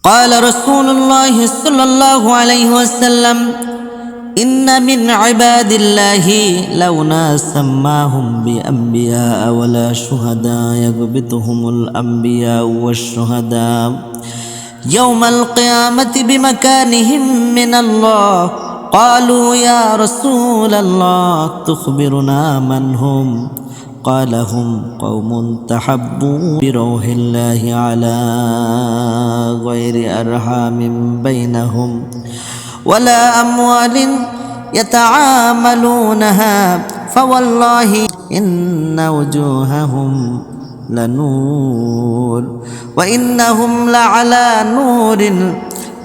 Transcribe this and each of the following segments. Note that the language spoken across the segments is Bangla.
قال رسول الله صلى الله عليه وسلم إن من عباد الله لو ناس سماهم بأنبياء ولا شهداء يغبطهم الأنبياء والشهداء يوم القيامة بمكانهم من الله. قالوا يا رسول الله تخبرنا من هم؟ قال هم قوم تحبوا بروح الله على غير أرحام بينهم ولا أموال يتعاملونها فوالله إن وجوههم لنور وإنهم لعلى نور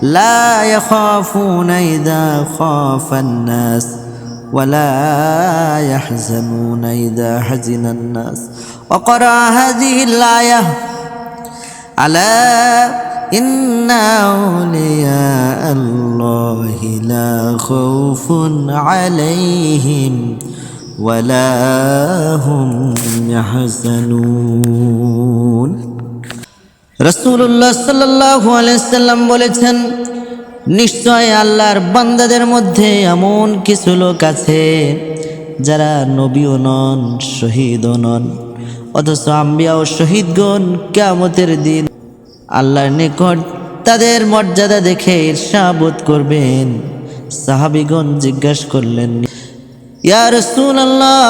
لا يخافون إذا خاف الناس ولا يحزنون إذا حزن الناس. وقرأ هذه الآية على إن أولياء الله لا خوف عليهم ولا هم يحزنون. রাসূলুল্লাহ সাল্লাল্লাহু আলাইহি সাল্লাম বলেছেন, নিশ্চয় আল্লাহর বান্দাদের মধ্যে এমন কিছু লোক আছে যারা নবীও নন, শহীদও নন, অথচ আম্বিয়া ও শহীদগণ কিয়ামতের দিন আল্লাহর নিকট তাদের মর্যাদা দেখে ঈর্ষা বোধ করবেন। সাহাবীগণ জিজ্ঞাসা করলেন, ইয়া রাসূলুল্লাহ,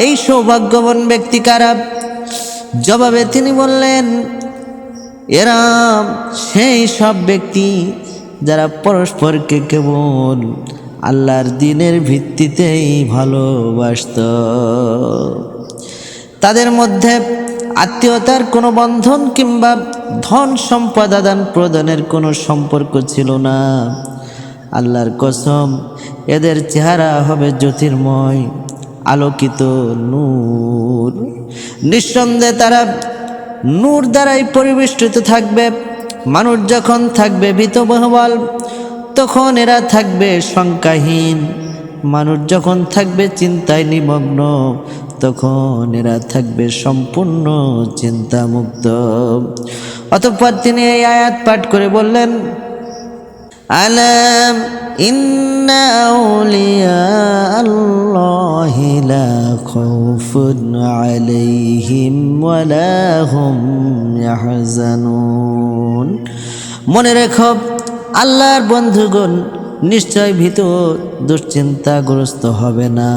এই সৌভাগ্যবান ব্যক্তি কারা? জবাবে তিনি বললেন, এরা সেই সব ব্যক্তি যারা পরস্পরকে কেবল আল্লাহর দ্বীনের ভিত্তিতেই ভালোবাসত। তাদের মধ্যে আত্মীয়তার কোনো বন্ধন কিংবা ধন সম্পদ আদান প্রদানের কোনো সম্পর্ক ছিল না। আল্লাহর কসম, এদের চেহারা হবে জ্যোতির্ময়, আলোকিত নূর। নিঃসন্দেহে তারা নূর দ্বারাই পরিবেষ্টিত থাকবে। মানুষ যখন থাকবে ভীতবিহ্বল, তখন এরা থাকবে শঙ্কাহীন। মানুষ যখন থাকবে চিন্তায় নিমগ্ন, তখন এরা থাকবে সম্পূর্ণ চিন্তামুক্ত। অতঃপর তিনি এই আয়াত পাঠ করে বললেন, আলাম ইন্না আউলিয়া আল্লাহি লা খাউফুন আলাইহিম ওয়ালা হুম ইয়াহজানুন। মনে রেখো, আল্লাহর বন্ধুগণ নিশ্চয় ভীত দুশ্চিন্তাগ্রস্ত হবে না।